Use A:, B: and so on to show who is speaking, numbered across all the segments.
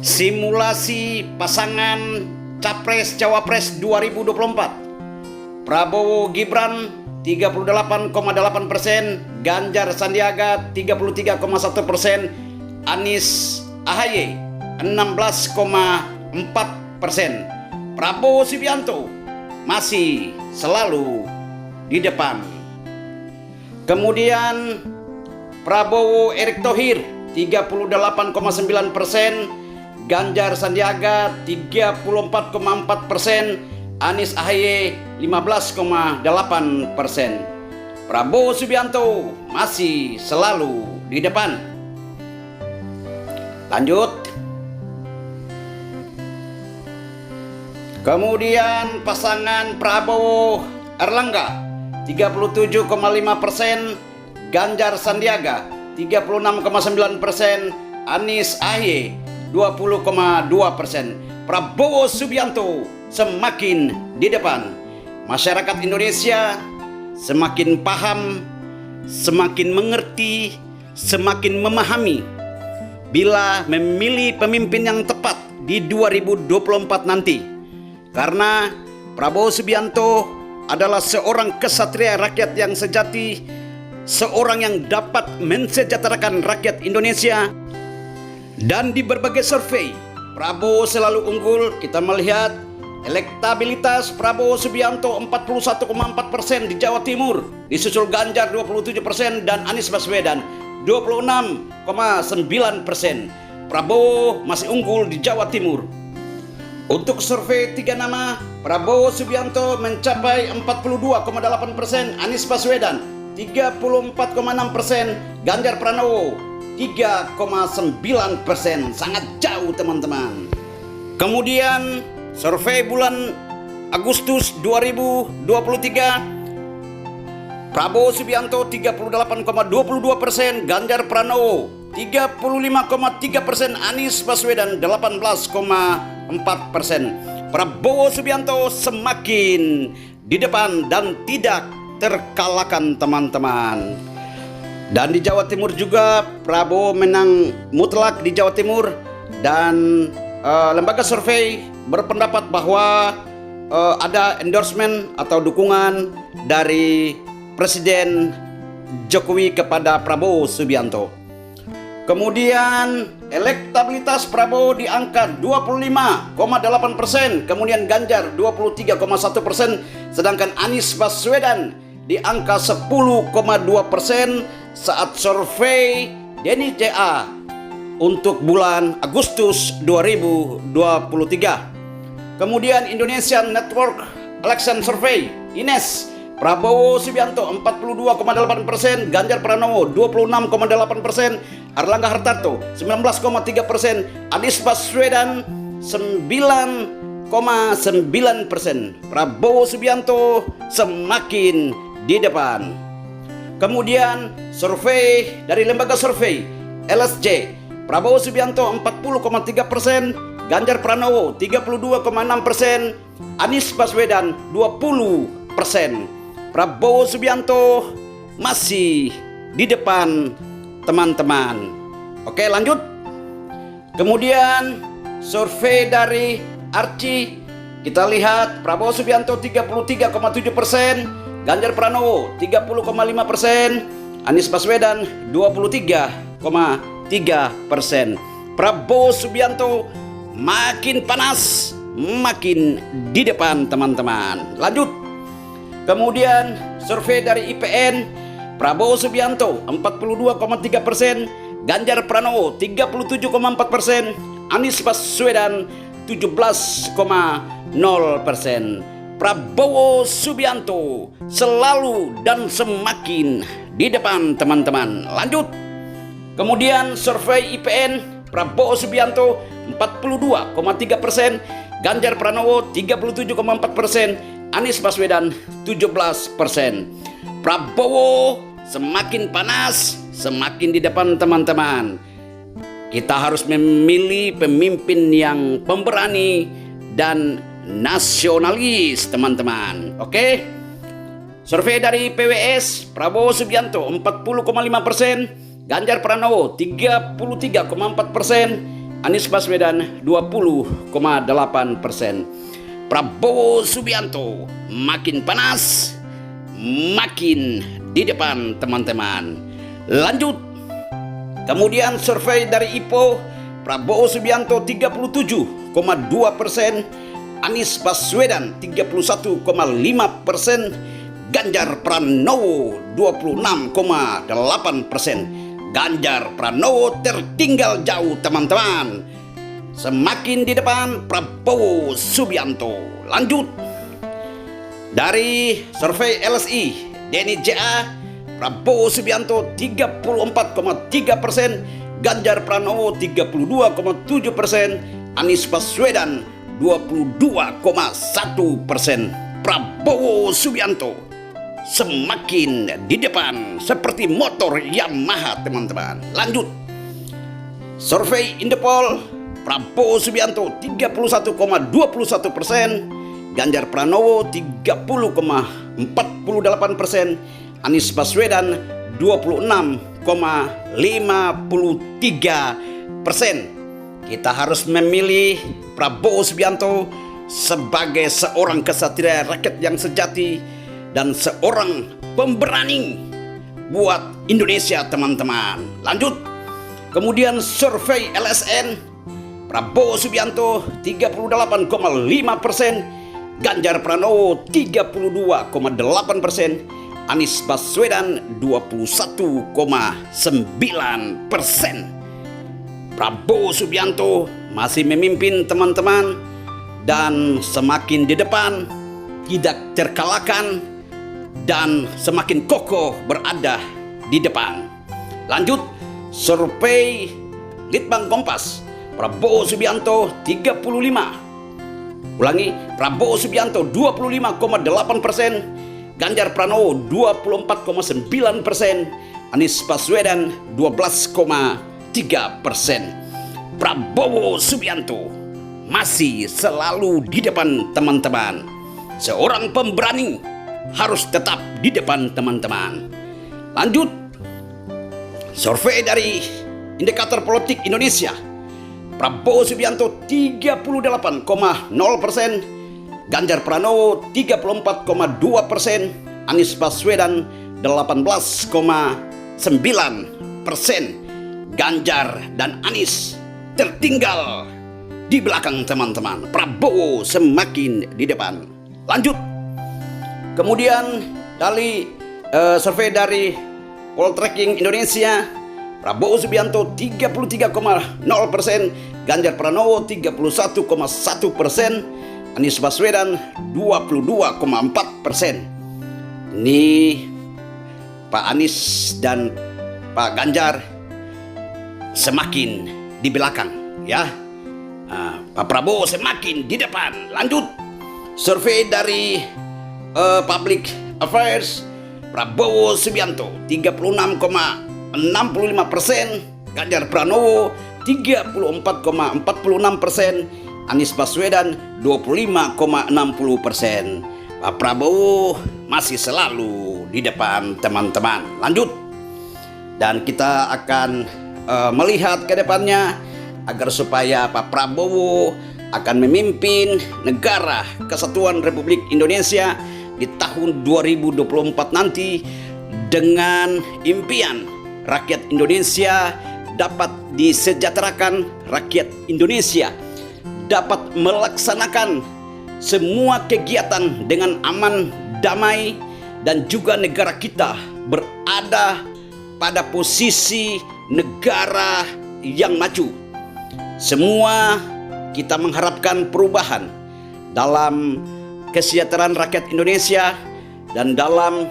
A: Simulasi pasangan Capres-Cawapres 2024. Prabowo Gibran 38,8%, Ganjar Sandiaga 33,1%, Anies AHY 16,4%. Prabowo Subianto masih selalu di depan. Kemudian Prabowo Erick Thohir 38,9%, Ganjar Sandiaga 34,4%, Anies AHY 15,8%. Prabowo Subianto masih selalu di depan. Lanjut. Kemudian pasangan Prabowo Erlangga 37,5%, Ganjar Sandiaga 36,9%, Anies AHY 20,2%. Prabowo Subianto semakin di depan. Masyarakat Indonesia semakin paham, semakin mengerti, semakin memahami bila memilih pemimpin yang tepat di 2024 nanti. Karena Prabowo Subianto adalah seorang kesatria rakyat yang sejati, seorang yang dapat mensejahterakan rakyat Indonesia. Dan di berbagai survei Prabowo selalu unggul. Kita melihat elektabilitas Prabowo Subianto 41,4% di Jawa Timur, disusul Ganjar 27% dan Anies Baswedan 26,9%. Prabowo masih unggul di Jawa Timur. Untuk survei 3 nama, Prabowo Subianto mencapai 42,8%, Anies Baswedan 34,6%, Ganjar Pranowo 3,9%. Sangat jauh teman-teman. Kemudian survei bulan Agustus 2023, Prabowo Subianto 38,22%, Ganjar Pranowo 35,3%, Anies Baswedan 18,4%. Prabowo Subianto semakin di depan dan tidak terkalahkan teman-teman. Dan di Jawa Timur juga Prabowo menang mutlak di Jawa Timur. Dan lembaga survei berpendapat bahwa ada endorsement atau dukungan dari Presiden Jokowi kepada Prabowo Subianto. Kemudian elektabilitas Prabowo di angka 25,8%, kemudian Ganjar 23,1%, sedangkan Anies Baswedan di angka 10,2% saat survei Denny JA untuk bulan Agustus 2023. Kemudian Indonesian Network Election Survey INES, Prabowo Subianto 42,8%, Ganjar Pranowo 26,8%, Erlangga Hartarto 19,3%, Anies Baswedan 9,9%. Prabowo Subianto semakin di depan. Kemudian survei dari lembaga survei LSC, Prabowo Subianto 40,3%, Ganjar Pranowo 32,6%, Anies Baswedan 20%. Prabowo Subianto masih di depan teman-teman. Oke, lanjut. Kemudian survei dari Arci, kita lihat Prabowo Subianto 33,7%, Ganjar Pranowo 30,5%, Anies Baswedan 23,3%. Prabowo Subianto makin panas, makin di depan teman-teman. Lanjut. Kemudian survei dari IPN, Prabowo Subianto 42,3%, Ganjar Pranowo 37,4%, Anies Baswedan 17,0%. Prabowo Subianto selalu dan semakin di depan teman-teman. Lanjut. Kemudian survei IPN, Prabowo Subianto 42,3%, Ganjar Pranowo 37,4%, Anies Baswedan 17%. Prabowo semakin panas, semakin di depan teman-teman. Kita harus memilih pemimpin yang pemberani dan nasionalis teman-teman. Oke. Survei dari PWS, Prabowo Subianto 40,5%, Ganjar Pranowo 33,4%, Anies Baswedan 20,8%. Prabowo Subianto makin panas, makin di depan teman-teman. Lanjut. Kemudian survei dari IPO, Prabowo Subianto 37,2%, Anies Baswedan 31,5%, Ganjar Pranowo 26,8%. Ganjar Pranowo tertinggal jauh teman-teman. Semakin di depan Prabowo Subianto. Lanjut. Dari survei LSI Denny JA, Prabowo Subianto 34,3%, Ganjar Pranowo 32,7%, Anies Baswedan 22,1%. Prabowo Subianto semakin di depan seperti motor Yamaha teman-teman. Lanjut. Survei Indepol, Prabowo Subianto 31,21%, Ganjar Pranowo 30,48%, Anies Baswedan 26,53%. Kita harus memilih Prabowo Subianto sebagai seorang kesatria rakyat yang sejati dan seorang pemberani buat Indonesia teman-teman. Lanjut. Kemudian survei LSN, Prabowo Subianto 38,5%, Ganjar Pranowo 32,8%, Anies Baswedan 21,9%. Prabowo Subianto masih memimpin teman-teman dan semakin di depan, tidak terkalahkan dan semakin kokoh berada di depan. Lanjut. Survei Litbang Kompas, Prabowo Subianto 35. Ulangi, Prabowo Subianto 25,8%, Ganjar Pranowo 24,9%, Anies Baswedan 12,3%. Prabowo Subianto masih selalu di depan teman-teman. Seorang pemberani harus tetap di depan teman-teman. Lanjut. Survei dari Indikator Politik Indonesia, Prabowo Subianto 38,0%, Ganjar Pranowo 34,2%, Anies Baswedan 18,9%. Ganjar dan Anies tertinggal di belakang teman-teman. Prabowo semakin di depan. Lanjut. Kemudian dari survei dari Poltreking Indonesia, Prabowo Subianto 33,0%, Ganjar Pranowo 31,1%, Anies Baswedan 22,4%. Ini Pak Anies dan Pak Ganjar semakin di belakang ya. Pak Prabowo semakin di depan. Lanjut. Survei dari Public Affairs, Prabowo Subianto 36,65%, Ganjar Pranowo 34,46%, Anies Baswedan 25,60%. Pak Prabowo masih selalu di depan teman-teman. Lanjut. Dan kita akan melihat ke depannya agar supaya Pak Prabowo akan memimpin negara Kesatuan Republik Indonesia di tahun 2024 nanti dengan impian rakyat Indonesia dapat disejahterakan, rakyat Indonesia dapat melaksanakan semua kegiatan dengan aman, damai, dan juga negara kita berada pada posisi negara yang maju. Semua kita mengharapkan perubahan dalam kesejahteraan rakyat Indonesia dan dalam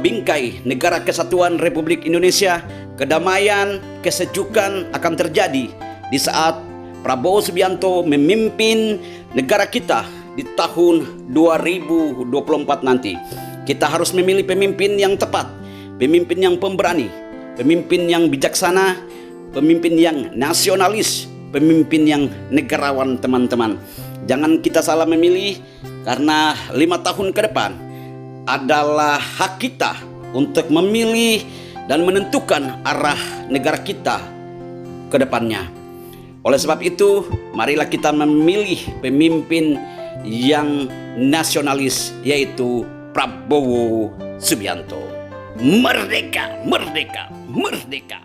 A: bingkai negara Kesatuan Republik Indonesia. Kedamaian, kesejukan akan terjadi di saat Prabowo Subianto memimpin negara kita di tahun 2024 nanti. Kita harus memilih pemimpin yang tepat, pemimpin yang pemberani, pemimpin yang bijaksana, pemimpin yang nasionalis, pemimpin yang negarawan teman-teman. Jangan kita salah memilih, karena 5 tahun ke depan adalah hak kita untuk memilih dan menentukan arah negara kita ke depannya. Oleh sebab itu, marilah kita memilih pemimpin yang nasionalis, yaitu Prabowo Subianto. Merdeka, merdeka, merdeka.